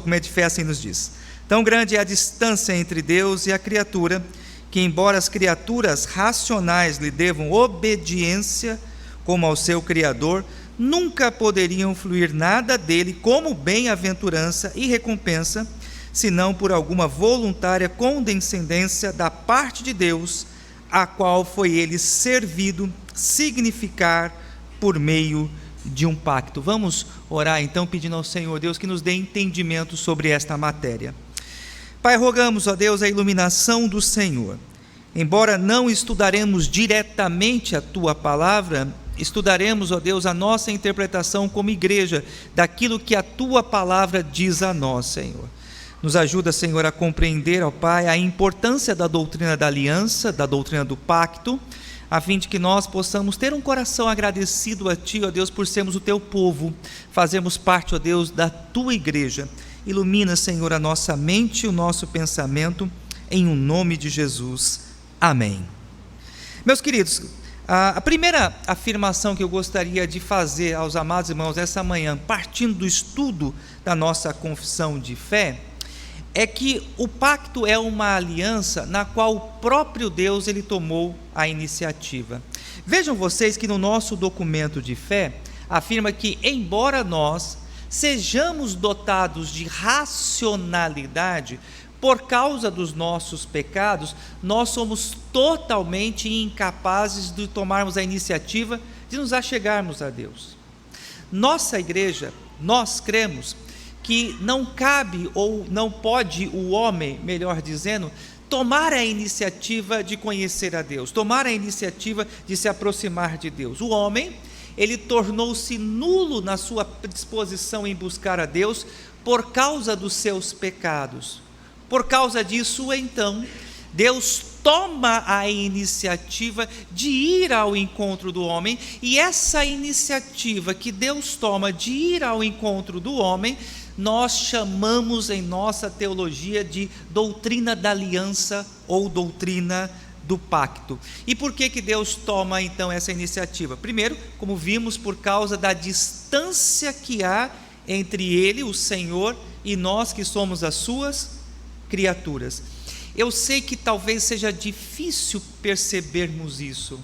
documento de fé assim nos diz: tão grande é a distância entre Deus e a criatura, que embora as criaturas racionais lhe devam obediência como ao seu Criador, nunca poderiam fluir nada dele como bem-aventurança e recompensa, senão por alguma voluntária condescendência da parte de Deus, a qual foi ele servido significar por meio de um pacto. Vamos orar então, pedindo ao Senhor Deus que nos dê entendimento sobre esta matéria. Pai, rogamos, ó Deus, a iluminação do Senhor. Embora não estudaremos diretamente a Tua palavra, estudaremos, ó Deus, a nossa interpretação como igreja, daquilo que a Tua palavra diz a nós, Senhor. Nos ajuda, Senhor, a compreender, ó Pai, a importância da doutrina da aliança, da doutrina do pacto, a fim de que nós possamos ter um coração agradecido a Ti, ó Deus, por sermos o Teu povo, fazermos parte, ó Deus, da Tua igreja. Ilumina, Senhor, a nossa mente e o nosso pensamento, em um nome de Jesus. Amém. Meus queridos, a primeira afirmação que eu gostaria de fazer aos amados irmãos essa manhã, partindo do estudo da nossa confissão de fé, é que o pacto é uma aliança na qual o próprio Deus ele tomou a iniciativa. Vejam vocês que no nosso documento de fé afirma que, embora nós sejamos dotados de racionalidade, por causa dos nossos pecados, nós somos totalmente incapazes de tomarmos a iniciativa de nos achegarmos a Deus. Nossa igreja, nós cremos que não cabe ou não pode o homem, melhor dizendo, tomar a iniciativa de conhecer a Deus, tomar a iniciativa de se aproximar de Deus. O homem, ele tornou-se nulo na sua disposição em buscar a Deus por causa dos seus pecados. Por causa disso, então, Deus toma a iniciativa de ir ao encontro do homem, e essa iniciativa que Deus toma de ir ao encontro do homem, nós chamamos em nossa teologia de doutrina da aliança ou doutrina do pacto. E por que Deus toma então essa iniciativa? Primeiro, como vimos, por causa da distância que há entre Ele, o Senhor, e nós que somos as suas criaturas. Eu sei que talvez seja difícil percebermos isso,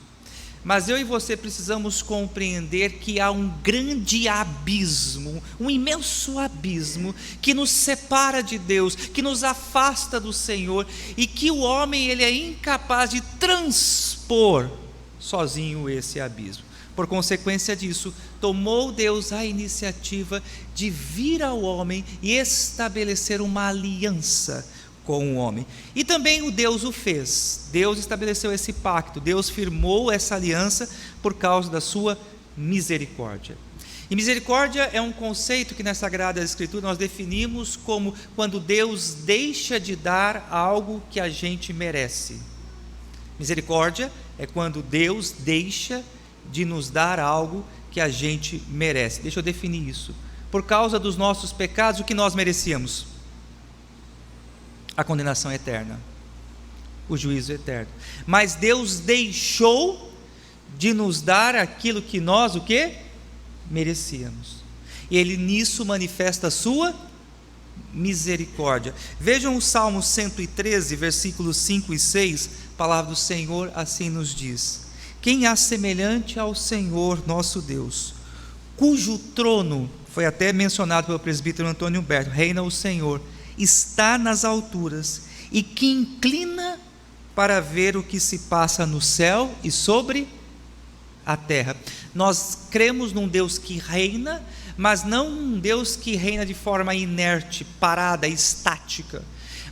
mas eu e você precisamos compreender que há um grande abismo, um imenso abismo que nos separa de Deus, que nos afasta do Senhor, e que o homem ele é incapaz de transpor sozinho esse abismo. Por consequência disso, tomou Deus a iniciativa de vir ao homem e estabelecer uma aliança com o homem. E também o Deus o fez. Deus estabeleceu esse pacto, Deus firmou essa aliança por causa da sua misericórdia. E misericórdia é um conceito que na Sagrada Escritura nós definimos como quando Deus deixa de dar algo que a gente merece. Misericórdia é quando Deus deixa de nos dar algo que a gente merece. Deixa eu definir isso. Por causa dos nossos pecados, o que nós merecíamos? A condenação eterna, o juízo eterno. Mas Deus deixou de nos dar aquilo que nós, o quê? Merecíamos. E Ele nisso manifesta a sua misericórdia. Vejam o Salmo 113, versículos 5 e 6, a palavra do Senhor assim nos diz: quem há semelhante ao Senhor nosso Deus, cujo trono, foi até mencionado pelo presbítero Antônio Humberto, reina o Senhor, está nas alturas, e que inclina para ver o que se passa no céu e sobre a terra. Nós cremos num Deus que reina, mas não um Deus que reina de forma inerte, parada, estática.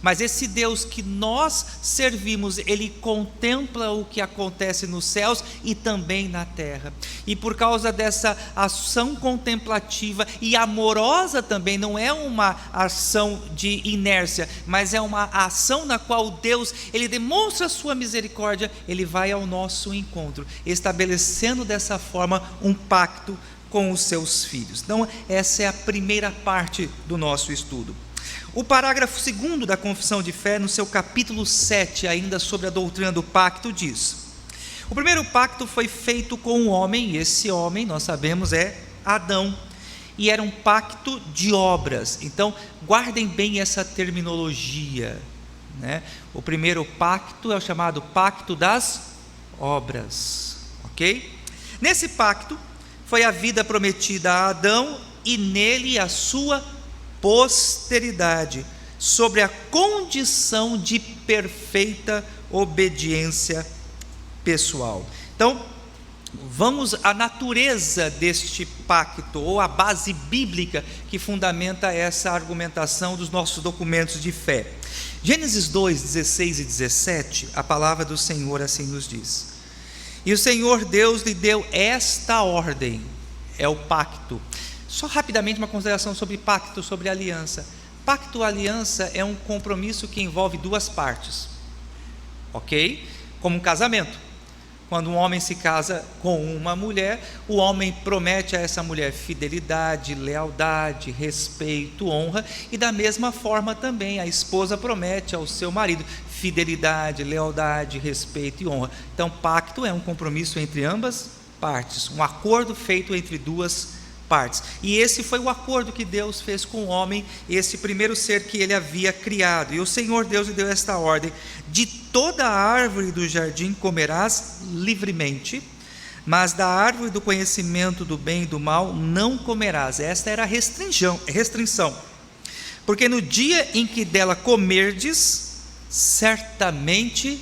Mas esse Deus que nós servimos, Ele contempla o que acontece nos céus e também na terra. E por causa dessa ação contemplativa e amorosa também, não é uma ação de inércia, mas é uma ação na qual Deus, Ele demonstra a sua misericórdia, Ele vai ao nosso encontro, estabelecendo dessa forma um pacto com os seus filhos. Então, essa é a primeira parte do nosso estudo. O parágrafo 2º da Confissão de Fé, no seu capítulo 7, ainda sobre a doutrina do pacto, diz: o primeiro pacto foi feito com o homem, e esse homem, nós sabemos, é Adão. e era um pacto de obras. Então, guardem bem essa terminologia, né? O primeiro pacto é o chamado pacto das obras, ok? Nesse pacto, foi a vida prometida a Adão e nele a sua posteridade, sobre a condição de perfeita obediência pessoal. Então, vamos à natureza deste pacto, ou a base bíblica que fundamenta essa argumentação dos nossos documentos de fé. Gênesis 2, 16 e 17, a palavra do Senhor assim nos diz: e o Senhor Deus lhe deu esta ordem, é o pacto. Só rapidamente uma consideração sobre pacto, sobre aliança. Pacto, aliança é um compromisso que envolve duas partes, ok? Como um casamento. Quando um homem se casa com uma mulher, o homem promete a essa mulher fidelidade, lealdade, respeito, honra, e da mesma forma também a esposa promete ao seu marido fidelidade, lealdade, respeito e honra. Então, pacto é um compromisso entre ambas partes, um acordo feito entre duas partes. E esse foi o acordo que Deus fez com o homem, esse primeiro ser que ele havia criado. E o Senhor Deus lhe deu esta ordem: de toda a árvore do jardim comerás livremente, mas da árvore do conhecimento do bem e do mal não comerás. Esta era a restrição. Porque no dia em que dela comerdes, certamente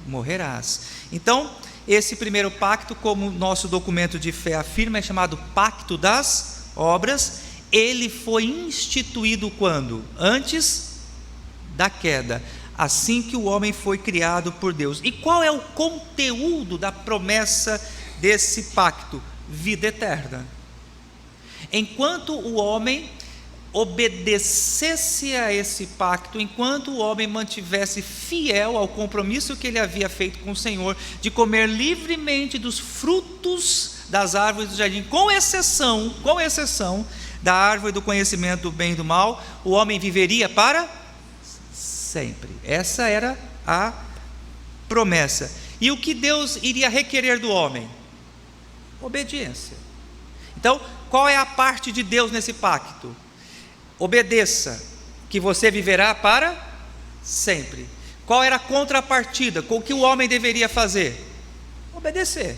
morrerás. Então, esse primeiro pacto, como nosso documento de fé afirma, é chamado pacto das obras. Ele foi instituído quando? Antes da queda, assim que o homem foi criado por Deus. E qual é o conteúdo da promessa desse pacto? Vida eterna. Enquanto o homem obedecesse a esse pacto, enquanto o homem mantivesse fiel ao compromisso que ele havia feito com o Senhor, de comer livremente dos frutos das árvores do jardim, com exceção da árvore do conhecimento do bem e do mal, o homem viveria para sempre. Essa era a promessa. E o que Deus iria requerer do homem? Obediência. Então, qual é a parte de Deus nesse pacto? Obedeça, que você viverá para sempre. Qual era a contrapartida? Com o que o homem deveria fazer? Obedecer.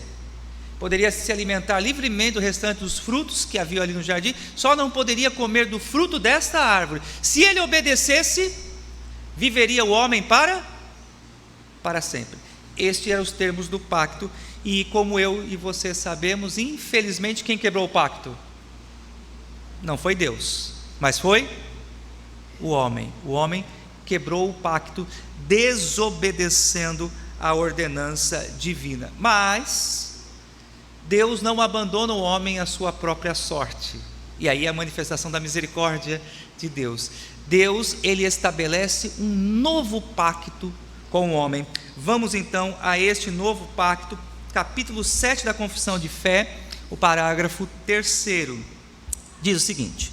Poderia se alimentar livremente do restante dos frutos que havia ali no jardim, só não poderia comer do fruto desta árvore. Se ele obedecesse, viveria o homem para sempre. Estes eram os termos do pacto. E como eu e você sabemos, infelizmente, quem quebrou o pacto? Não foi Deus, mas foi o homem. O homem quebrou o pacto, desobedecendo a ordenança divina. Mas Deus não abandona o homem à sua própria sorte. E aí a manifestação da misericórdia de Deus. Deus, ele estabelece um novo pacto com o homem. Vamos então a este novo pacto, capítulo 7 da Confissão de Fé, o parágrafo 3º. Diz o seguinte: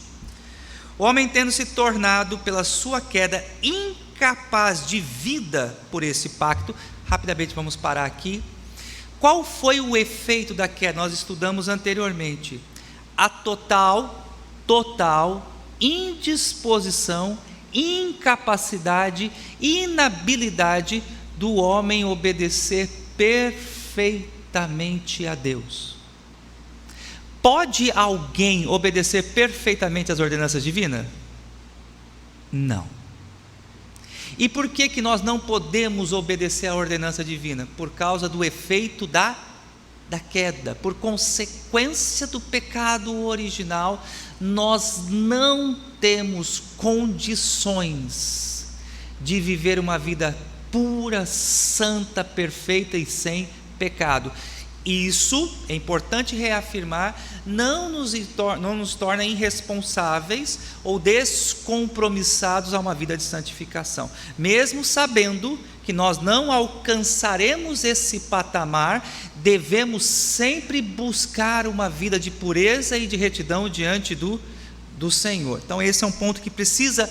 o homem, tendo se tornado pela sua queda incapaz de vida por esse pacto. Rapidamente vamos parar aqui. Qual foi o efeito da queda? Nós estudamos anteriormente. A total indisposição, incapacidade, inabilidade do homem obedecer perfeitamente a Deus. Pode alguém obedecer perfeitamente às ordenanças divinas? Não. E por que nós não podemos obedecer à ordenança divina? Por causa do efeito da queda, por consequência do pecado original. Nós não temos condições de viver uma vida pura, santa, perfeita e sem pecado. Isso, é importante reafirmar, não nos torna irresponsáveis ou descompromissados a uma vida de santificação. Mesmo sabendo que nós não alcançaremos esse patamar, devemos sempre buscar uma vida de pureza e de retidão diante do Senhor. Então esse é um ponto que precisa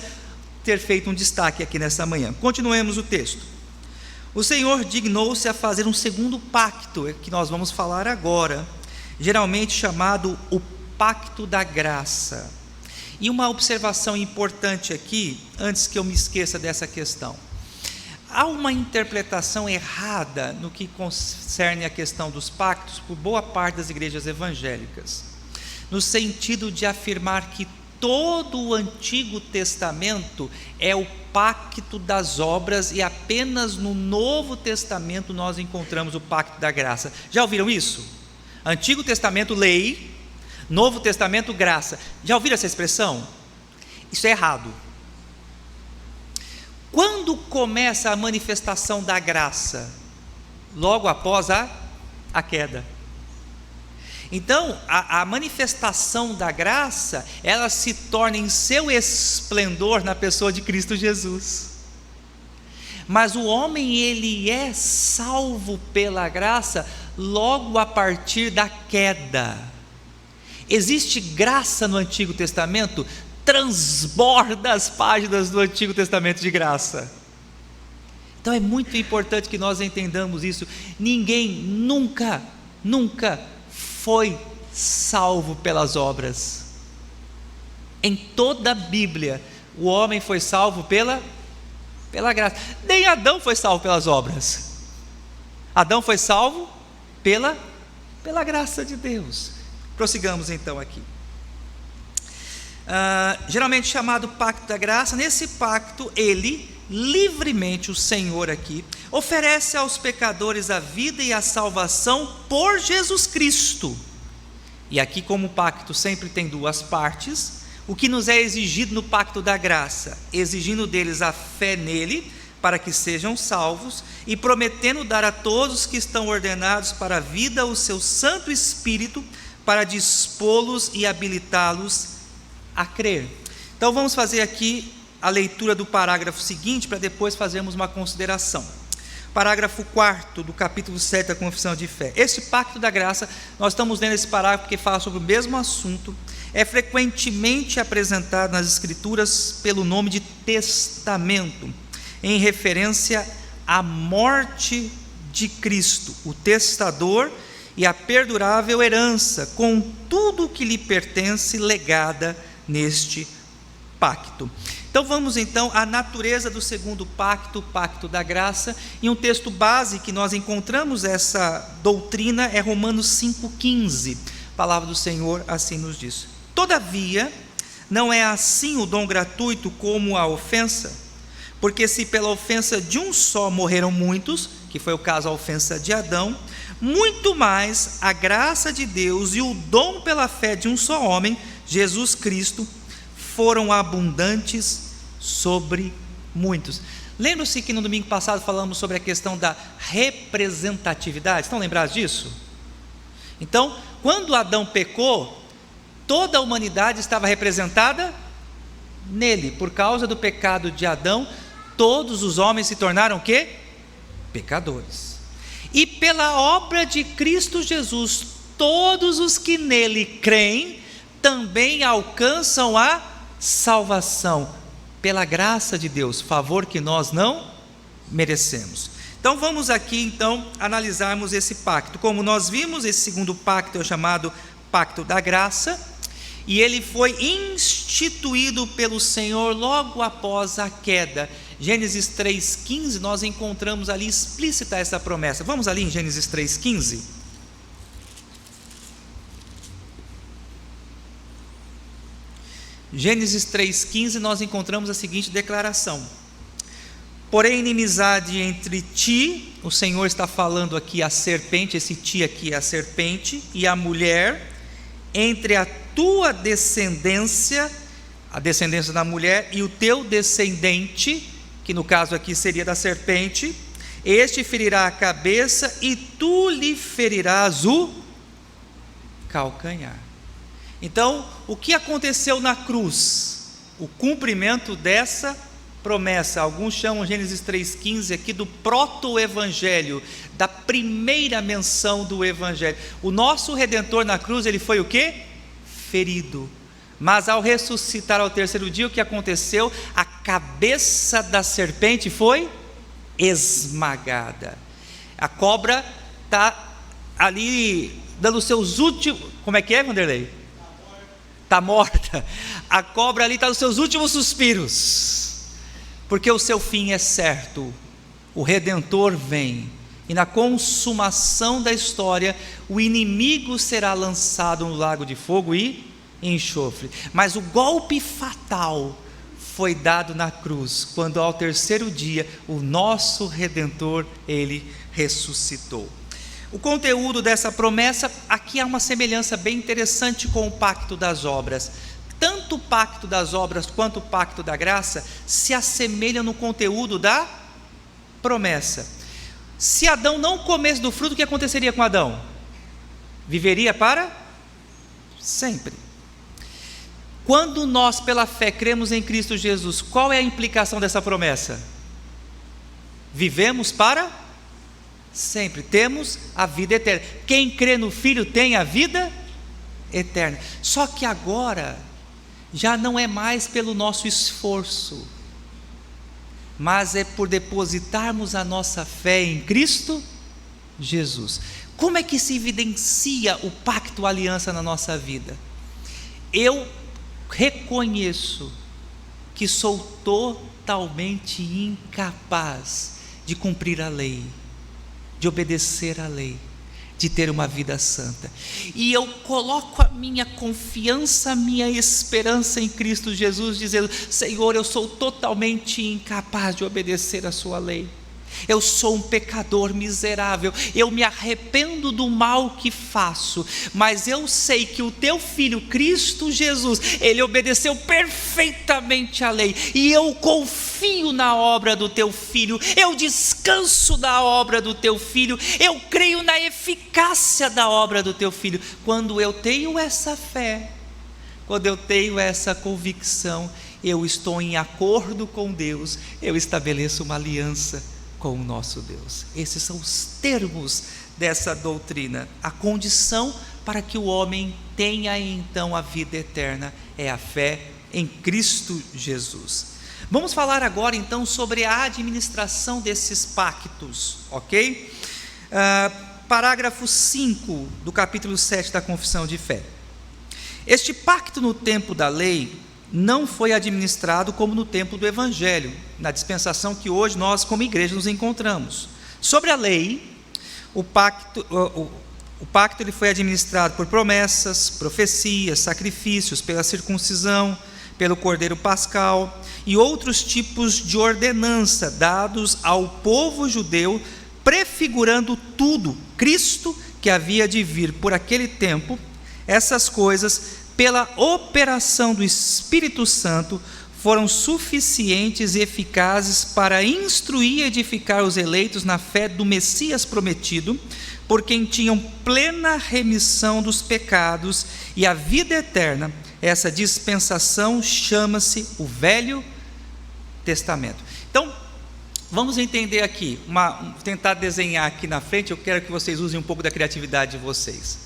ter feito um destaque aqui nessa manhã. Continuemos o texto. O Senhor dignou-se a fazer um segundo pacto, que nós vamos falar agora, geralmente chamado o pacto da graça. E uma observação importante aqui, antes que eu me esqueça dessa questão. Há uma interpretação errada no que concerne a questão dos pactos por boa parte das igrejas evangélicas, no sentido de afirmar que todo o Antigo Testamento é o pacto das obras e apenas no Novo Testamento nós encontramos o pacto da graça. Já ouviram isso? Antigo Testamento, lei; Novo Testamento, graça. Já ouviram essa expressão? Isso é errado. Quando começa a manifestação da graça? Logo após a queda. Então, a manifestação da graça, ela se torna em seu esplendor na pessoa de Cristo Jesus. Mas o homem, ele é salvo pela graça logo a partir da queda. Existe graça no Antigo Testamento? Transborda as páginas do Antigo Testamento de graça. Então é muito importante que nós entendamos isso. Ninguém nunca foi salvo pelas obras. Em toda a Bíblia, o homem foi salvo pela graça. Nem Adão foi salvo pelas obras. Adão foi salvo pela graça de Deus. Prossigamos então aqui. Geralmente chamado pacto da graça. Nesse pacto, ele livremente, o Senhor aqui, oferece aos pecadores a vida e a salvação por Jesus Cristo. E aqui, como o pacto sempre tem duas partes, o que nos é exigido no pacto da graça? Exigindo deles a fé nele, para que sejam salvos, e prometendo dar a todos que estão ordenados para a vida o seu Santo Espírito, para dispô-los e habilitá-los a crer. Então vamos fazer aqui a leitura do parágrafo seguinte, para depois fazermos uma consideração. Parágrafo 4 do capítulo 7 da Confissão de Fé. Este pacto da graça, nós estamos lendo esse parágrafo porque fala sobre o mesmo assunto, é frequentemente apresentado nas Escrituras pelo nome de testamento, em referência à morte de Cristo, o testador, e a perdurável herança, com tudo o que lhe pertence, legada neste pacto. Então vamos então à natureza do segundo pacto, o pacto da graça, e um texto base que nós encontramos essa doutrina é Romanos 5,15, a palavra do Senhor assim nos diz: todavia, não é assim o dom gratuito como a ofensa, porque se pela ofensa de um só morreram muitos, que foi o caso da ofensa de Adão, muito mais a graça de Deus e o dom pela fé de um só homem, Jesus Cristo, foram abundantes sobre muitos. Lembram-se que no domingo passado falamos sobre a questão da representatividade? Estão lembrados disso? Então, quando Adão pecou, toda a humanidade estava representada nele. Por causa do pecado de Adão, todos os homens se tornaram o quê? Pecadores. E pela obra de Cristo Jesus, todos os que nele creem também alcançam a salvação, pela graça de Deus, favor que nós não merecemos. Então vamos aqui então analisarmos esse pacto. Como nós vimos, esse segundo pacto é o chamado pacto da graça, e ele foi instituído pelo Senhor logo após a queda. Gênesis 3,15, nós encontramos ali explícita essa promessa. Vamos ali em Gênesis 3,15. Gênesis 3,15, nós encontramos a seguinte declaração: porém inimizade entre ti, o Senhor está falando aqui a serpente, esse ti aqui é a serpente, e a mulher, entre a tua descendência, a descendência da mulher, e o teu descendente, que no caso aqui seria da serpente, este ferirá a cabeça e tu lhe ferirás o calcanhar. Então, o que aconteceu na cruz? O cumprimento dessa promessa. Alguns chamam Gênesis 3,15 aqui do proto-evangelho, da primeira menção do evangelho. O nosso Redentor na cruz, ele foi o quê? Ferido. Mas ao ressuscitar ao terceiro dia, o que aconteceu? A cabeça da serpente foi esmagada. A cobra está ali dando os seus últimos... Como é que é, Vanderlei? está morta, a cobra ali está nos seus últimos suspiros, porque o seu fim é certo, o Redentor vem, e na consumação da história, o inimigo será lançado no lago de fogo e enxofre. Mas o golpe fatal foi dado na cruz, quando ao terceiro dia, o nosso Redentor, ele ressuscitou. O conteúdo dessa promessa, aqui há uma semelhança bem interessante com o pacto das obras. Tanto o pacto das obras quanto o pacto da graça se assemelham no conteúdo da promessa. Se Adão não comesse do fruto, o que aconteceria com Adão? Viveria para sempre. Quando nós, pela fé, cremos em Cristo Jesus, qual é a implicação dessa promessa? Vivemos para sempre, temos a vida eterna. Quem crê no Filho tem a vida eterna. Só que agora, já não é mais pelo nosso esforço, mas é por depositarmos a nossa fé em Cristo Jesus. Como é que se evidencia o pacto, a aliança na nossa vida? Eu reconheço que sou totalmente incapaz de cumprir a lei, de obedecer à lei, de ter uma vida santa, e eu coloco a minha confiança, a minha esperança em Cristo Jesus, dizendo: Senhor, eu sou totalmente incapaz de obedecer a sua lei, eu sou um pecador miserável, eu me arrependo do mal que faço, mas eu sei que o teu Filho Cristo Jesus, ele obedeceu perfeitamente à lei, e eu confio na obra do teu Filho, eu descanso na obra do teu Filho, eu creio na eficácia da obra do teu Filho. Quando eu tenho essa fé, quando eu tenho essa convicção, eu estou em acordo com Deus, eu estabeleço uma aliança com o nosso Deus. Esses são os termos dessa doutrina. A condição para que o homem tenha então a vida eterna é a fé em Cristo Jesus. Vamos falar agora então sobre a administração desses pactos, ok? Parágrafo 5 do capítulo 7 da Confissão de Fé. Este pacto no tempo da lei não foi administrado como no tempo do Evangelho, na dispensação que hoje nós como igreja nos encontramos. Sobre a lei, o pacto ele foi administrado por promessas, profecias, sacrifícios, pela circuncisão, pelo cordeiro pascal e outros tipos de ordenança dados ao povo judeu, prefigurando tudo, Cristo que havia de vir por aquele tempo. Essas coisas, pela operação do Espírito Santo, foram suficientes e eficazes para instruir e edificar os eleitos na fé do Messias prometido, por quem tinham plena remissão dos pecados e a vida eterna. Essa dispensação chama-se o Velho Testamento. Então, vamos entender aqui, tentar desenhar aqui na frente. Eu quero que vocês usem um pouco da criatividade de vocês.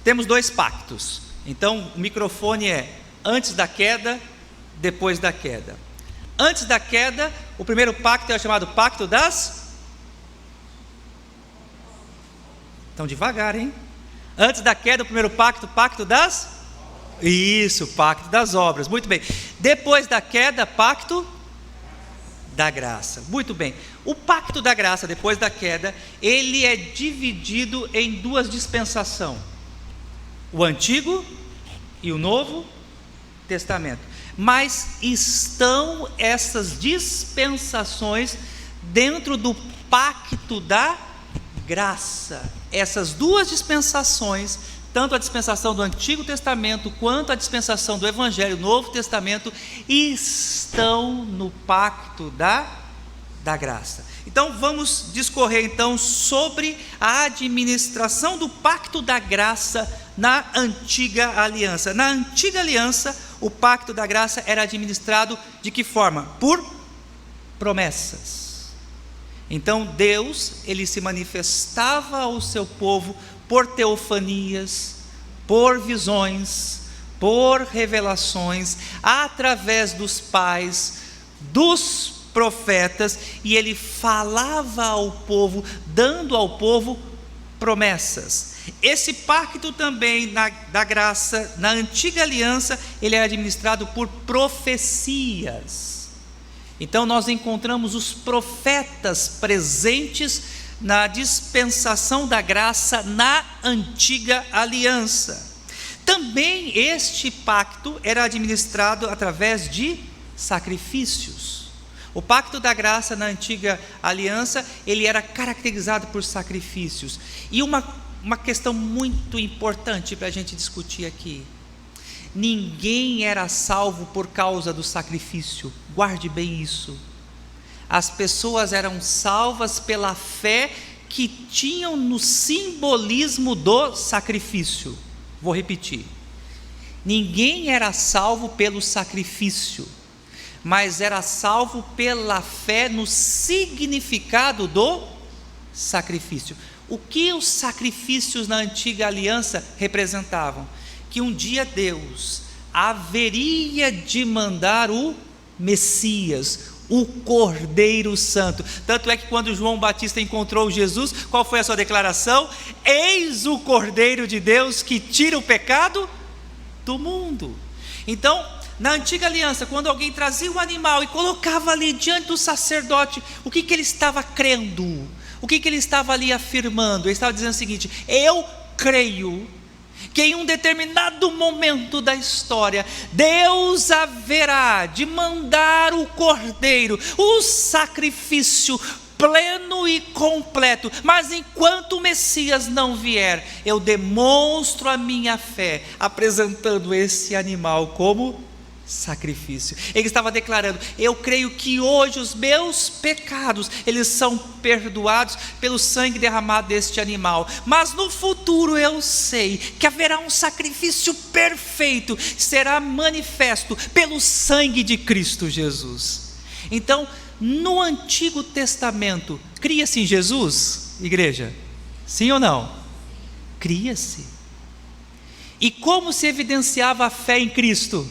Temos dois pactos. Então, o microfone é antes da queda, depois da queda. Antes da queda, o primeiro pacto é chamado pacto das... Então, devagar, hein? Antes da queda, o primeiro pacto, pacto das... Isso, pacto das obras. Muito bem. Depois da queda, pacto da graça. Muito bem. O pacto da graça, depois da queda, ele é dividido em duas dispensações: o Antigo e o Novo Testamento. Mas estão essas dispensações dentro do pacto da graça. Essas duas dispensações, tanto a dispensação do Antigo Testamento quanto a dispensação do Evangelho, Novo Testamento, estão no pacto da graça. Então vamos discorrer então sobre a administração do pacto da graça na antiga aliança. Na antiga aliança, o pacto da graça era administrado de que forma? Por promessas. Então Deus, ele se manifestava ao seu povo por teofanias, por visões, por revelações, através dos pais, dos profetas, e ele falava ao povo, dando ao povo promessas. Esse pacto também da graça, na antiga aliança, ele é administrado por profecias. Então nós encontramos os profetas presentes na dispensação da graça na antiga aliança. Também este pacto era administrado através de sacrifícios. O pacto da graça na antiga aliança, ele era caracterizado por sacrifícios. E uma questão muito importante para a gente discutir aqui: ninguém era salvo por causa do sacrifício. Guarde bem isso. As pessoas eram salvas pela fé que tinham no simbolismo do sacrifício. Vou repetir: ninguém era salvo pelo sacrifício, mas era salvo pela fé no significado do sacrifício. O que os sacrifícios na antiga aliança representavam? Que um dia Deus haveria de mandar o Messias, o Cordeiro Santo. Tanto é que quando João Batista encontrou Jesus, qual foi a sua declaração? Eis o Cordeiro de Deus que tira o pecado do mundo. Então, na antiga aliança, quando alguém trazia um animal e colocava ali diante do sacerdote, o que ele estava crendo? O que ele estava ali afirmando? Ele estava dizendo o seguinte: eu creio que em um determinado momento da história, Deus haverá de mandar o Cordeiro, o sacrifício pleno e completo, mas enquanto o Messias não vier, eu demonstro a minha fé, apresentando esse animal como sacrifício. Ele estava declarando: eu creio que hoje os meus pecados, eles são perdoados pelo sangue derramado deste animal, mas no futuro eu sei que haverá um sacrifício perfeito, será manifesto pelo sangue de Cristo Jesus. Então, no Antigo Testamento, cria-se em Jesus, igreja? Sim ou não? Cria-se. E como se evidenciava a fé em Cristo?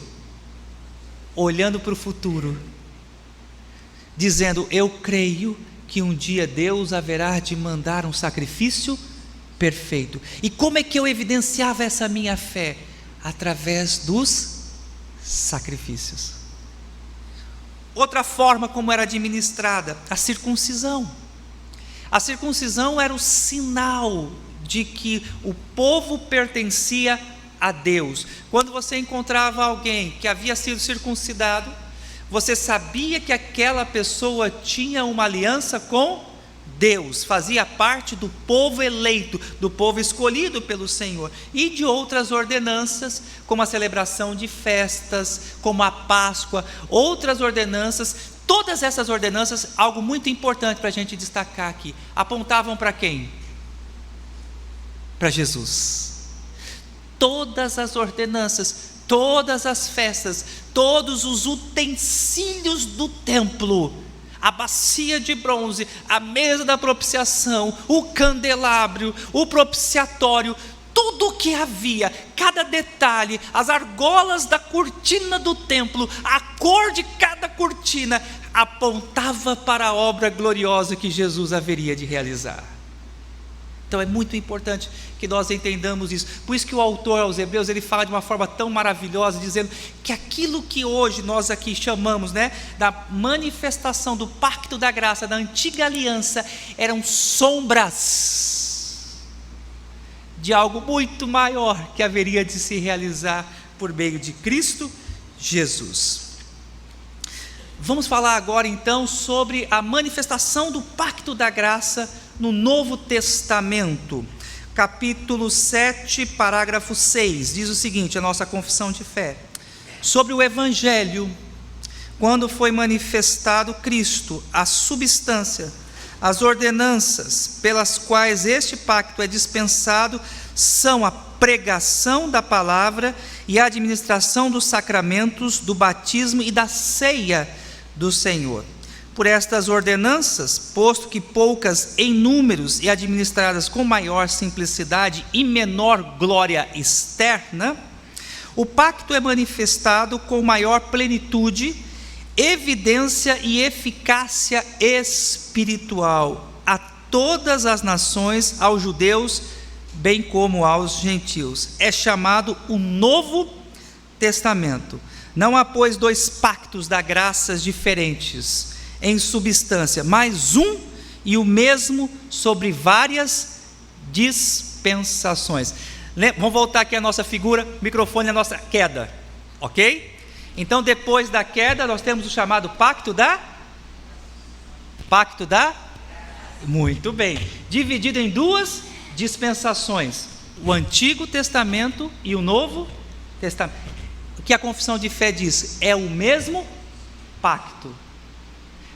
Olhando para o futuro, dizendo: eu creio que um dia Deus haverá de mandar um sacrifício perfeito. E como é que eu evidenciava essa minha fé? Através dos sacrifícios. Outra forma como era administrada, a circuncisão. A circuncisão era o sinal de que o povo pertencia a Deus. Quando você encontrava alguém que havia sido circuncidado, você sabia que aquela pessoa tinha uma aliança com Deus, fazia parte do povo eleito, do povo escolhido pelo Senhor, e de outras ordenanças, como a celebração de festas, como a Páscoa, outras ordenanças. Todas essas ordenanças, algo muito importante para a gente destacar aqui, apontavam para quem? Para Jesus. Todas as ordenanças, todas as festas, todos os utensílios do templo, a bacia de bronze, a mesa da propiciação, o candelabro, o propiciatório, tudo o que havia, cada detalhe, as argolas da cortina do templo, a cor de cada cortina, apontava para a obra gloriosa que Jesus haveria de realizar. Então é muito importante que nós entendamos isso. Por isso que o autor aos Hebreus, ele fala de uma forma tão maravilhosa, dizendo que aquilo que hoje nós aqui chamamos, da manifestação do pacto da graça, da antiga aliança, eram sombras de algo muito maior que haveria de se realizar por meio de Cristo Jesus. Vamos falar agora então sobre a manifestação do pacto da graça no Novo Testamento. Capítulo 7, parágrafo 6, diz o seguinte, a nossa confissão de fé: sobre o Evangelho, quando foi manifestado Cristo, a substância, as ordenanças pelas quais este pacto é dispensado, são a pregação da palavra e a administração dos sacramentos, do batismo e da ceia do Senhor. Por estas ordenanças, posto que poucas em números e administradas com maior simplicidade e menor glória externa, o pacto é manifestado com maior plenitude, evidência e eficácia espiritual a todas as nações, aos judeus, bem como aos gentios. É chamado o Novo Testamento. Não há, pois, dois pactos da graças diferentes em substância, mas um e o mesmo sobre várias dispensações. Vamos voltar aqui à nossa figura, microfone, a nossa queda, ok? Então, depois da queda, nós temos o chamado pacto da... Muito bem. Dividido em duas dispensações. O Antigo Testamento e o Novo Testamento. O que a confissão de fé diz? É o mesmo pacto,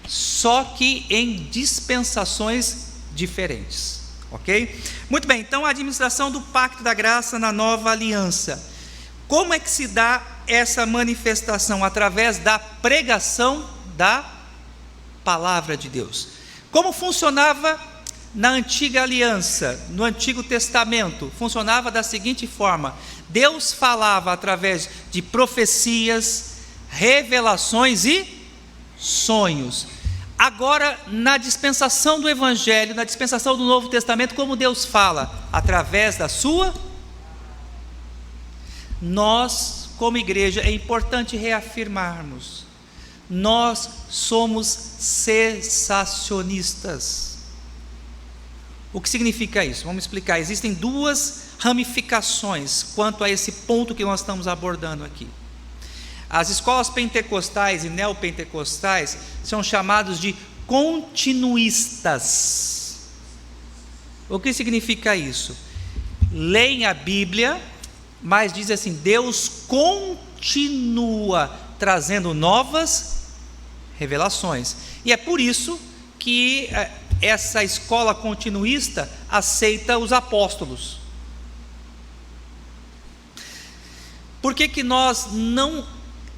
só que em dispensações diferentes. Ok? Muito bem, então a administração do pacto da graça na nova aliança. Como é que se dá essa manifestação? Através da pregação da palavra de Deus. Como funcionava na antiga aliança, no Antigo Testamento? Funcionava da seguinte forma: Deus falava através de profecias, revelações e sonhos. Agora, na dispensação do Evangelho, na dispensação do Novo Testamento, como Deus fala? Através da sua. Nós, como igreja, é importante reafirmarmos, nós somos cessacionistas. O que significa isso? Vamos explicar. Existem duas ramificações quanto a esse ponto que nós estamos abordando aqui. As escolas pentecostais e neopentecostais são chamados de continuistas. O que significa isso? Leem a Bíblia, mas dizem assim: Deus continua trazendo novas revelações. E é por isso que essa escola continuista aceita os apóstolos. Por que nós não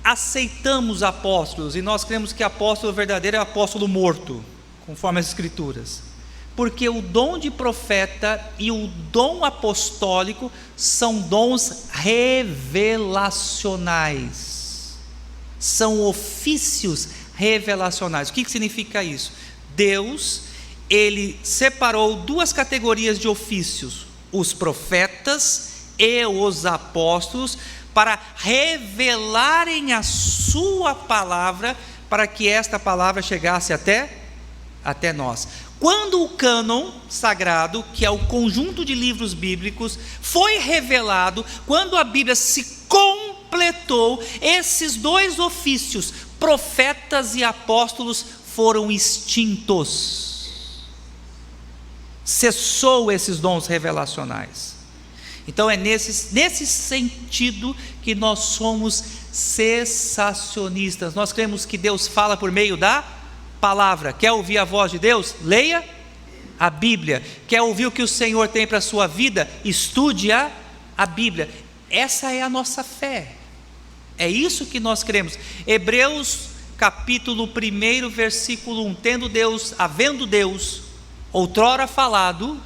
aceitamos apóstolos, e nós cremos que apóstolo verdadeiro é apóstolo morto, conforme as Escrituras? Porque o dom de profeta e o dom apostólico são dons revelacionais, são ofícios revelacionais. O que significa isso? Deus, Ele separou duas categorias de ofícios: os profetas e os apóstolos, para revelarem a sua palavra, para que esta palavra chegasse até nós. Quando o cânon sagrado, que é o conjunto de livros bíblicos, foi revelado, quando a Bíblia se completou, esses dois ofícios, profetas e apóstolos, foram extintos. Cessou esses dons revelacionais. Então é nesse sentido que nós somos cessacionistas. Nós cremos que Deus fala por meio da palavra. Quer ouvir a voz de Deus? Leia a Bíblia. Quer ouvir o que o Senhor tem para a sua vida? Estude a Bíblia. Essa é a nossa fé. É isso que nós cremos. Hebreus capítulo 1, versículo 1. Havendo Deus outrora falado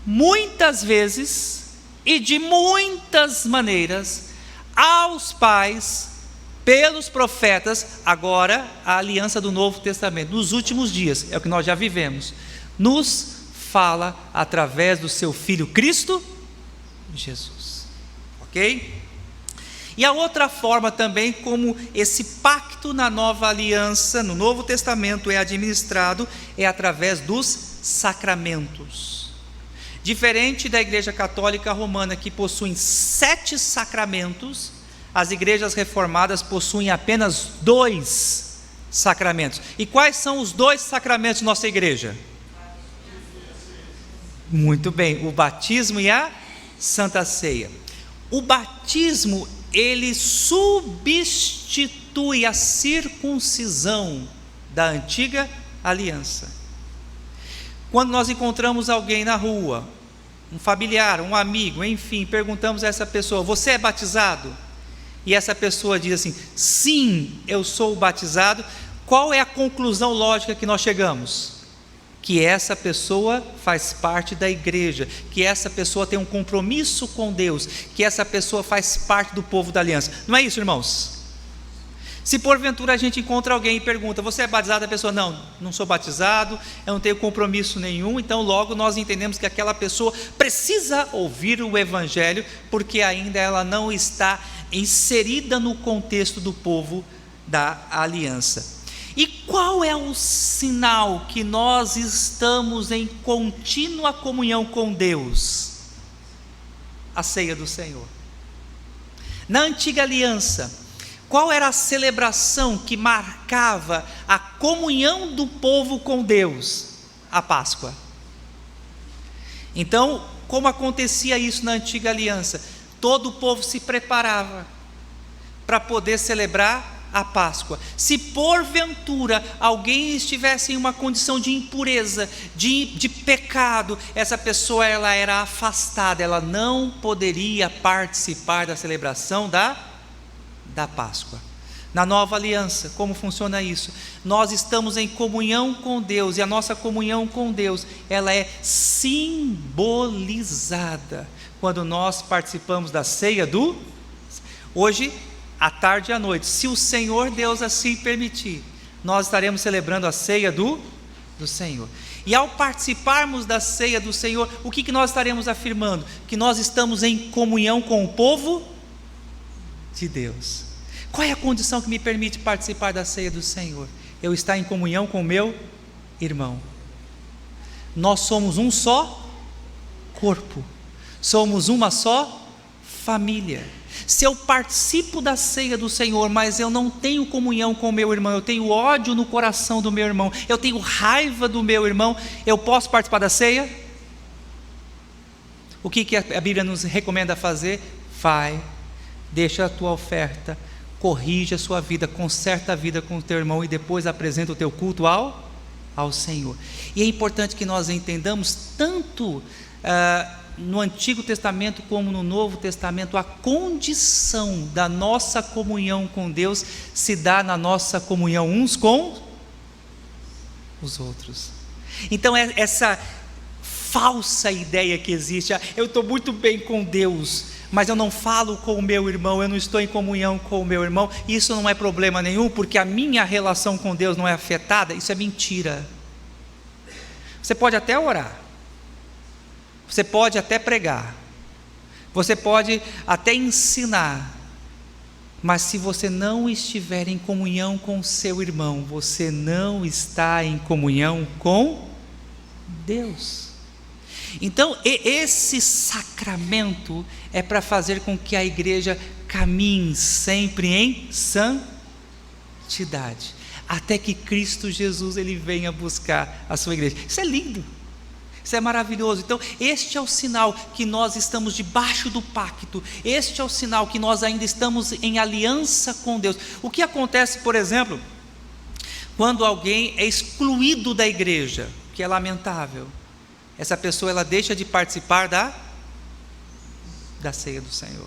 muitas vezes e de muitas maneiras aos pais pelos profetas, agora a aliança do Novo Testamento, nos últimos dias, é o que nós já vivemos, nos fala através do seu Filho Cristo Jesus. Ok? E a outra forma também como esse pacto na nova aliança, no Novo Testamento, é administrado, é através dos sacramentos. Diferente da Igreja Católica Romana, que possui 7 sacramentos, as igrejas reformadas possuem apenas 2 sacramentos. E quais são os 2 sacramentos de nossa igreja? Muito bem, o batismo e a Santa Ceia. O batismo, ele substitui a circuncisão da antiga aliança. Quando nós encontramos alguém na rua, um familiar, um amigo, enfim, perguntamos a essa pessoa: você é batizado? E essa pessoa diz assim: sim, eu sou batizado. Qual é a conclusão lógica que nós chegamos? Que essa pessoa faz parte da igreja, que essa pessoa tem um compromisso com Deus, que essa pessoa faz parte do povo da aliança. Não é isso, irmãos? Se porventura a gente encontra alguém e pergunta: você é batizado? A pessoa: não, não sou batizado, eu não tenho compromisso nenhum. Então logo nós entendemos que aquela pessoa precisa ouvir o Evangelho, porque ainda ela não está inserida no contexto do povo da aliança. E qual é o sinal que nós estamos em contínua comunhão com Deus? A ceia do Senhor. Na antiga aliança, qual era a celebração que marcava a comunhão do povo com Deus? A Páscoa. Então, como acontecia isso na antiga aliança? Todo o povo se preparava para poder celebrar a Páscoa. Se porventura alguém estivesse em uma condição de impureza, de pecado, essa pessoa ela era afastada, ela não poderia participar da celebração da Páscoa. Na nova aliança, como funciona isso? Nós estamos em comunhão com Deus, e a nossa comunhão com Deus, ela é simbolizada quando nós participamos da ceia hoje, à tarde e à noite, se o Senhor Deus assim permitir, nós estaremos celebrando a ceia do Senhor. E ao participarmos da ceia do Senhor, o que nós estaremos afirmando? Que nós estamos em comunhão com o povo de Deus. Qual é a condição que me permite participar da ceia do Senhor? Eu estar em comunhão com o meu irmão. Nós somos um só corpo, somos uma só família. Se eu participo da ceia do Senhor, mas eu não tenho comunhão com o meu irmão, eu tenho ódio no coração do meu irmão, eu tenho raiva do meu irmão, eu posso participar da ceia? O que a Bíblia nos recomenda fazer? Vai, deixa a tua oferta, corrige a sua vida, conserta a vida com o teu irmão e depois apresenta o teu culto ao Senhor. E é importante que nós entendamos tanto no Antigo Testamento como no Novo Testamento, a condição da nossa comunhão com Deus se dá na nossa comunhão uns com os outros. Então essa falsa ideia que existe: eu estou muito bem com Deus, mas eu não falo com o meu irmão, eu não estou em comunhão com o meu irmão, isso não é problema nenhum, porque a minha relação com Deus não é afetada. Isso é mentira. Você pode até orar, você pode até pregar, você pode até ensinar, mas se você não estiver em comunhão com o seu irmão, você não está em comunhão com Deus. Então esse sacramento é para fazer com que a igreja caminhe sempre em santidade, até que Cristo Jesus ele venha buscar a sua igreja. Isso é lindo, isso é maravilhoso. Então este é o sinal que nós estamos debaixo do pacto, este é o sinal que nós ainda estamos em aliança com Deus. O que acontece, por exemplo, quando alguém é excluído da igreja, que é lamentável? Essa pessoa ela deixa de participar da ceia do Senhor,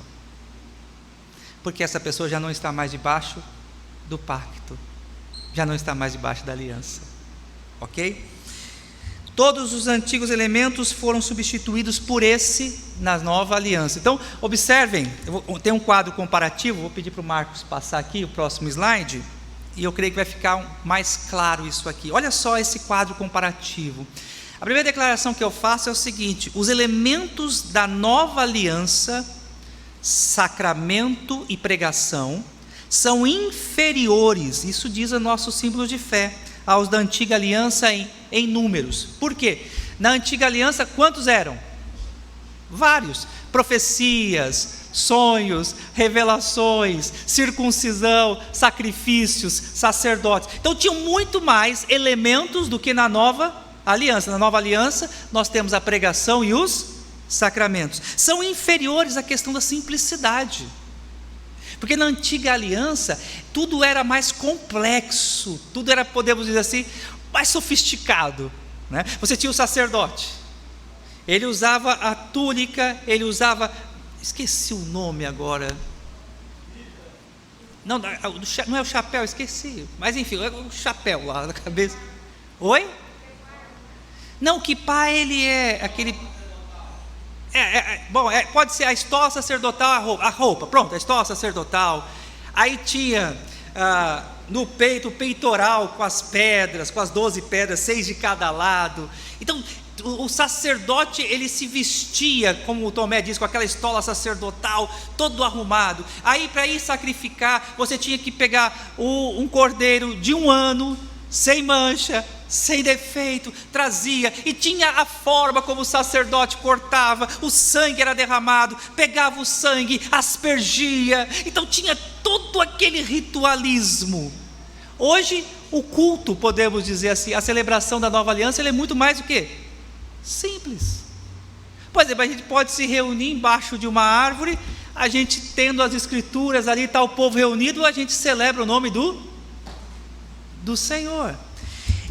porque essa pessoa já não está mais debaixo do pacto, já não está mais debaixo da aliança, ok? Todos os antigos elementos foram substituídos por esse na nova aliança. Então observem, tem um quadro comparativo, vou pedir para o Marcos passar aqui o próximo slide, e eu creio que vai ficar mais claro isso aqui. Olha só esse quadro comparativo. A primeira declaração que eu faço é o seguinte: os elementos da nova aliança, sacramento e pregação, são inferiores, isso diz o nosso símbolo de fé, aos da antiga aliança em números. Por quê? Na antiga aliança, quantos eram? Vários: profecias, sonhos, revelações, circuncisão, sacrifícios, sacerdotes. Então tinham muito mais elementos do que na nova aliança. Na nova aliança nós temos a pregação e os sacramentos. São inferiores à questão da simplicidade, porque na antiga aliança tudo era mais complexo, tudo era, podemos dizer assim, mais sofisticado, né? Você tinha o sacerdote, ele usava a túnica, ele usava, esqueci o nome agora, não é o chapéu, esqueci, mas enfim, o chapéu lá na cabeça. Oi? Não, o quipá ele é aquele, pode ser a estola sacerdotal, a roupa, pronto, a estola sacerdotal. Aí tinha no peito, o peitoral com as pedras, com as 12 pedras, 6 de cada lado. Então o sacerdote, ele se vestia, como o Tomé diz, com aquela estola sacerdotal, todo arrumado. Aí para ir sacrificar, você tinha que pegar um cordeiro de 1 ano, sem mancha, sem defeito, trazia, e tinha a forma como o sacerdote cortava, o sangue era derramado, pegava o sangue, aspergia, então tinha todo aquele ritualismo. Hoje o culto, podemos dizer assim, a celebração da nova aliança, ele é muito mais o quê? Simples. Por exemplo, a gente pode se reunir embaixo de uma árvore, a gente tendo as escrituras ali, está o povo reunido, a gente celebra o nome do Senhor.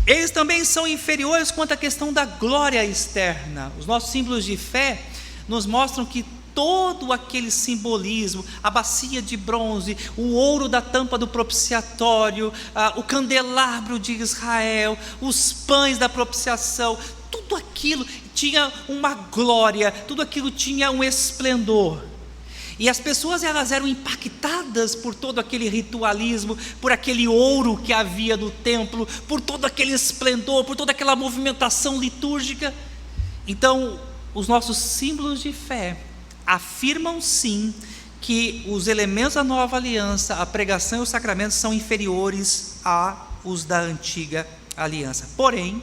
Eles também são inferiores quanto à questão da glória externa. Os nossos símbolos de fé nos mostram que todo aquele simbolismo, a bacia de bronze, o ouro da tampa do propiciatório, o candelabro de Israel, os pães da propiciação, tudo aquilo tinha uma glória, tudo aquilo tinha um esplendor. E as pessoas, elas eram impactadas por todo aquele ritualismo, por aquele ouro que havia no templo, por todo aquele esplendor, por toda aquela movimentação litúrgica. Então, os nossos símbolos de fé afirmam sim que os elementos da nova aliança, a pregação e os sacramentos, são inferiores aos da antiga aliança. Porém,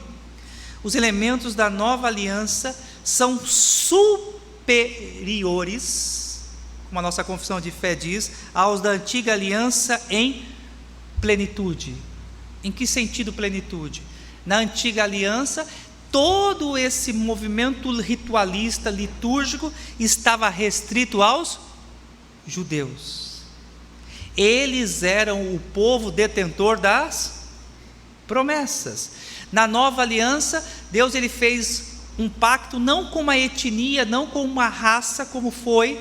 os elementos da nova aliança são superiores, como a nossa confissão de fé diz, aos da antiga aliança em plenitude. Em que sentido plenitude? Na antiga aliança, todo esse movimento ritualista, litúrgico, estava restrito aos judeus. Eles eram o povo detentor das promessas. Na nova aliança, Deus, ele fez um pacto não com uma etnia, não com uma raça, como foi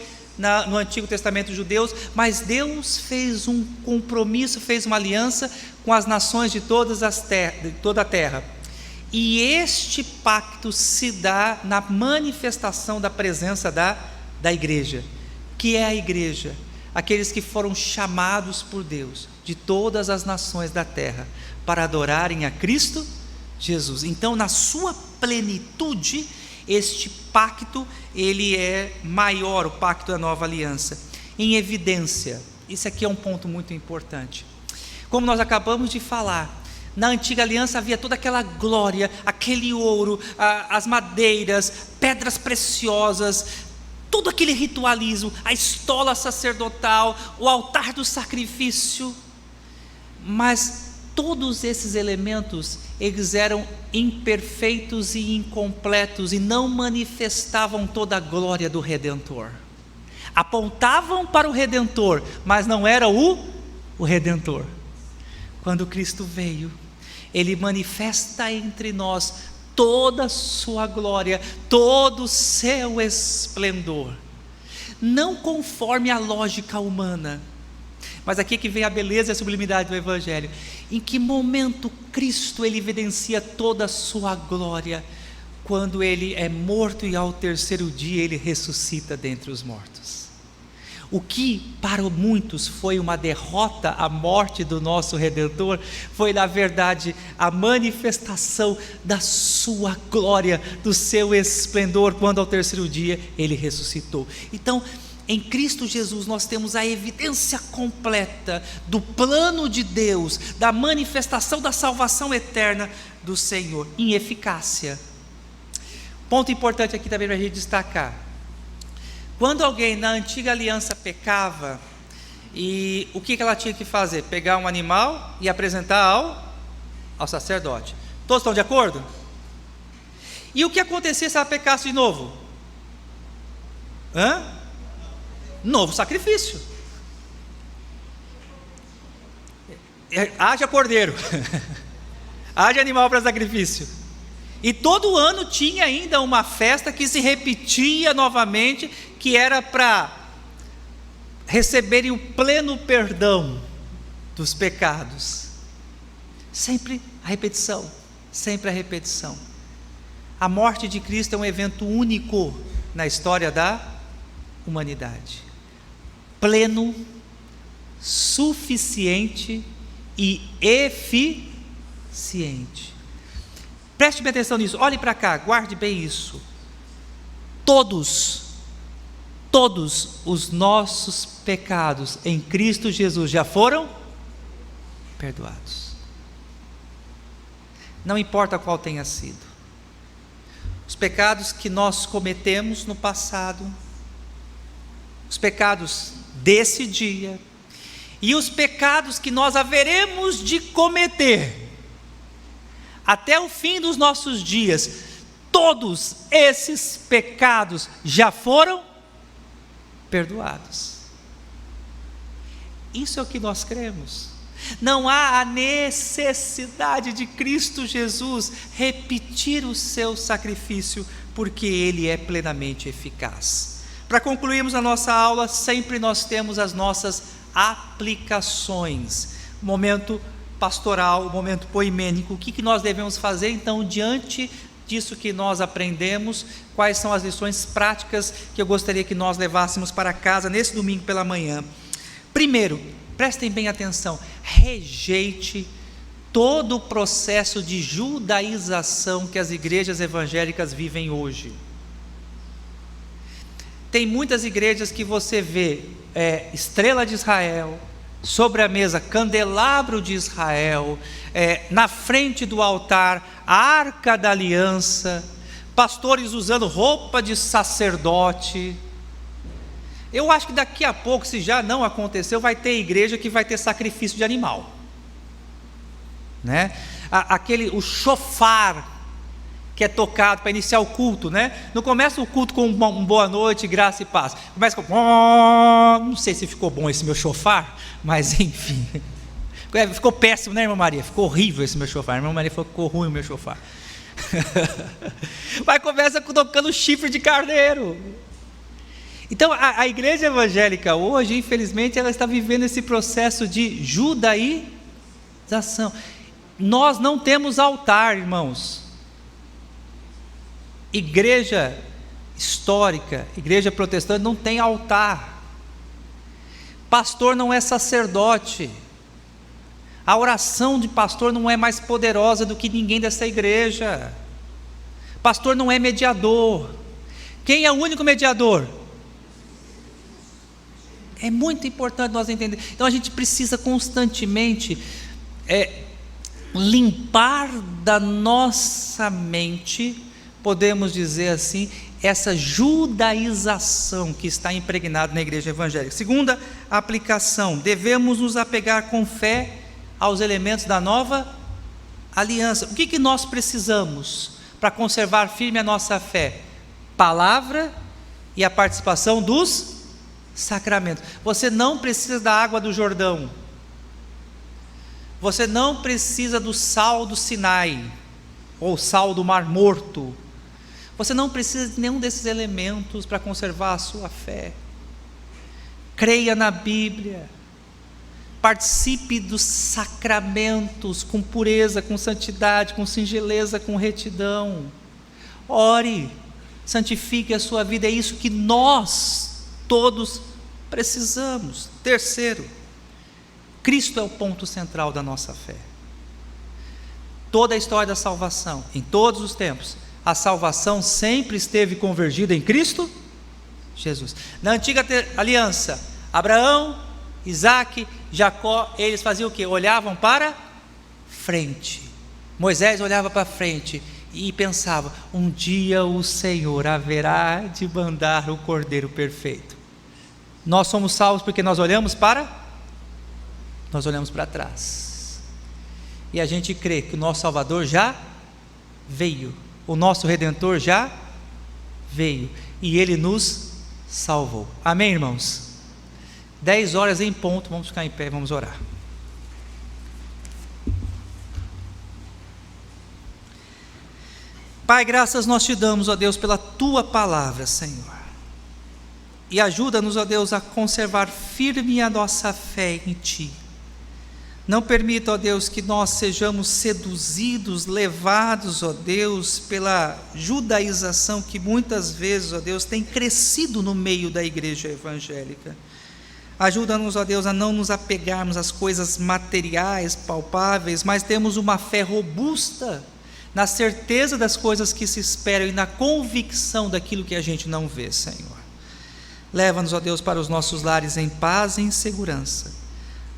no Antigo Testamento judeus, mas Deus fez um compromisso, fez uma aliança com as nações de toda a terra. E este pacto se dá na manifestação da presença da igreja. Que é a igreja? Aqueles que foram chamados por Deus de todas as nações da terra para adorarem a Cristo Jesus. Então, na sua plenitude, este pacto, ele é maior, o pacto da nova aliança. Em evidência, isso aqui é um ponto muito importante. Como nós acabamos de falar, na antiga aliança havia toda aquela glória, aquele ouro, as madeiras, pedras preciosas, todo aquele ritualismo, a estola sacerdotal, o altar do sacrifício. Mas todos esses elementos, eles eram imperfeitos e incompletos e não manifestavam toda a glória do Redentor. Apontavam para o Redentor, mas não era o Redentor. Quando Cristo veio, Ele manifesta entre nós toda a sua glória, todo o seu esplendor, não conforme a lógica humana. Mas aqui é que vem a beleza e a sublimidade do Evangelho. Em que momento Cristo, ele evidencia toda a sua glória? Quando ele é morto e ao terceiro dia ele ressuscita dentre os mortos. O que para muitos foi uma derrota, a morte do nosso Redentor, foi na verdade a manifestação da sua glória, do seu esplendor, quando ao terceiro dia ele ressuscitou. Então, em Cristo Jesus nós temos a evidência completa do plano de Deus, da manifestação da salvação eterna do Senhor, em eficácia. Ponto importante aqui também para a gente destacar: quando alguém na antiga aliança pecava, e o que ela tinha que fazer? Pegar um animal e apresentar ao sacerdote. Todos estão de acordo? E o que acontecia se ela pecasse de novo? Novo sacrifício. Haja cordeiro, haja animal para sacrifício. E todo ano tinha ainda uma festa que se repetia novamente, que era para receberem o pleno perdão dos pecados. Sempre a repetição, sempre a repetição. A morte de Cristo é um evento único na história da humanidade. Pleno, suficiente e eficiente. Preste bem atenção nisso, olhe para cá, guarde bem isso. Todos os nossos pecados em Cristo Jesus já foram perdoados. Não importa qual tenha sido. Os pecados que nós cometemos no passado, os pecados desse dia, e os pecados que nós haveremos de cometer até o fim dos nossos dias, todos esses pecados já foram perdoados. Isso é o que nós cremos. Não há a necessidade de Cristo Jesus repetir o seu sacrifício, porque Ele é plenamente eficaz. Para concluirmos a nossa aula, sempre nós temos as nossas aplicações. Momento pastoral, momento poimênico. O que nós devemos fazer então diante disso que nós aprendemos? Quais são as lições práticas que eu gostaria que nós levássemos para casa nesse domingo pela manhã? Primeiro, prestem bem atenção, rejeite todo o processo de judaização que as igrejas evangélicas vivem hoje. Tem muitas igrejas que você vê estrela de Israel, sobre a mesa candelabro de Israel, na frente do altar a arca da aliança, pastores usando roupa de sacerdote. Eu acho que daqui a pouco, se já não aconteceu, vai ter igreja que vai ter sacrifício de animal, né? O chofar que é tocado para iniciar o culto, né? Não começa o culto com um boa noite, graça e paz. Começa com... Não sei se ficou bom esse meu chofar, mas enfim. Ficou péssimo, né, irmã Maria? Ficou horrível esse meu chofar. A irmã Maria falou que ficou ruim o meu chofar. Mas começa tocando chifre de carneiro. Então a igreja evangélica hoje, infelizmente, ela está vivendo esse processo de judaização. Nós não temos altar, irmãos. Igreja histórica, igreja protestante não tem altar. Pastor não é sacerdote. A oração de pastor não é mais poderosa do que ninguém dessa igreja. Pastor não é mediador. Quem é o único mediador? É muito importante nós entendermos. Então a gente precisa constantemente limpar da nossa mente, podemos dizer assim, essa judaização que está impregnada na igreja evangélica. Segunda aplicação, devemos nos apegar com fé aos elementos da nova aliança. O que nós precisamos para conservar firme a nossa fé? Palavra e a participação dos sacramentos. Você não precisa da água do Jordão, você não precisa do sal do Sinai, ou sal do Mar Morto, você não precisa de nenhum desses elementos para conservar a sua fé. Creia na Bíblia, participe dos sacramentos com pureza, com santidade, com singeleza, com retidão. Ore, santifique a sua vida. É isso que nós todos precisamos. Terceiro, Cristo é o ponto central da nossa fé. Toda a história da salvação, em todos os tempos, a salvação sempre esteve convergida em Cristo Jesus. Na antiga aliança, Abraão, Isaac, Jacó, eles faziam o quê? Olhavam para frente. Moisés olhava para frente e pensava: um dia o Senhor haverá de mandar o Cordeiro perfeito. Nós somos salvos porque nós olhamos para trás. E a gente crê que o nosso Salvador já veio, o nosso Redentor já veio, e Ele nos salvou. Amém, irmãos? 10 horas em ponto, vamos ficar em pé, vamos orar. Pai, graças nós te damos, ó Deus, pela Tua palavra, Senhor, e ajuda-nos, ó Deus, a conservar firme a nossa fé em Ti. Não permita, ó Deus, que nós sejamos seduzidos, levados, ó Deus, pela judaização que muitas vezes, ó Deus, tem crescido no meio da igreja evangélica. Ajuda-nos, ó Deus, a não nos apegarmos às coisas materiais, palpáveis, mas temos uma fé robusta, na certeza das coisas que se esperam e na convicção daquilo que a gente não vê, Senhor. Leva-nos, ó Deus, para os nossos lares em paz e em segurança.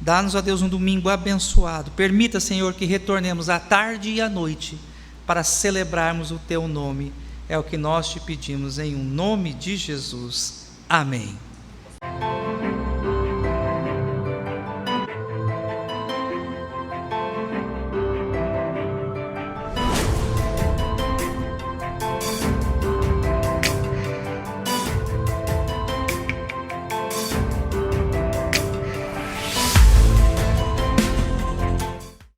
Dá-nos, ó Deus, um domingo abençoado. Permita, Senhor, que retornemos à tarde e à noite para celebrarmos o Teu nome. É o que nós te pedimos em nome de Jesus. Amém.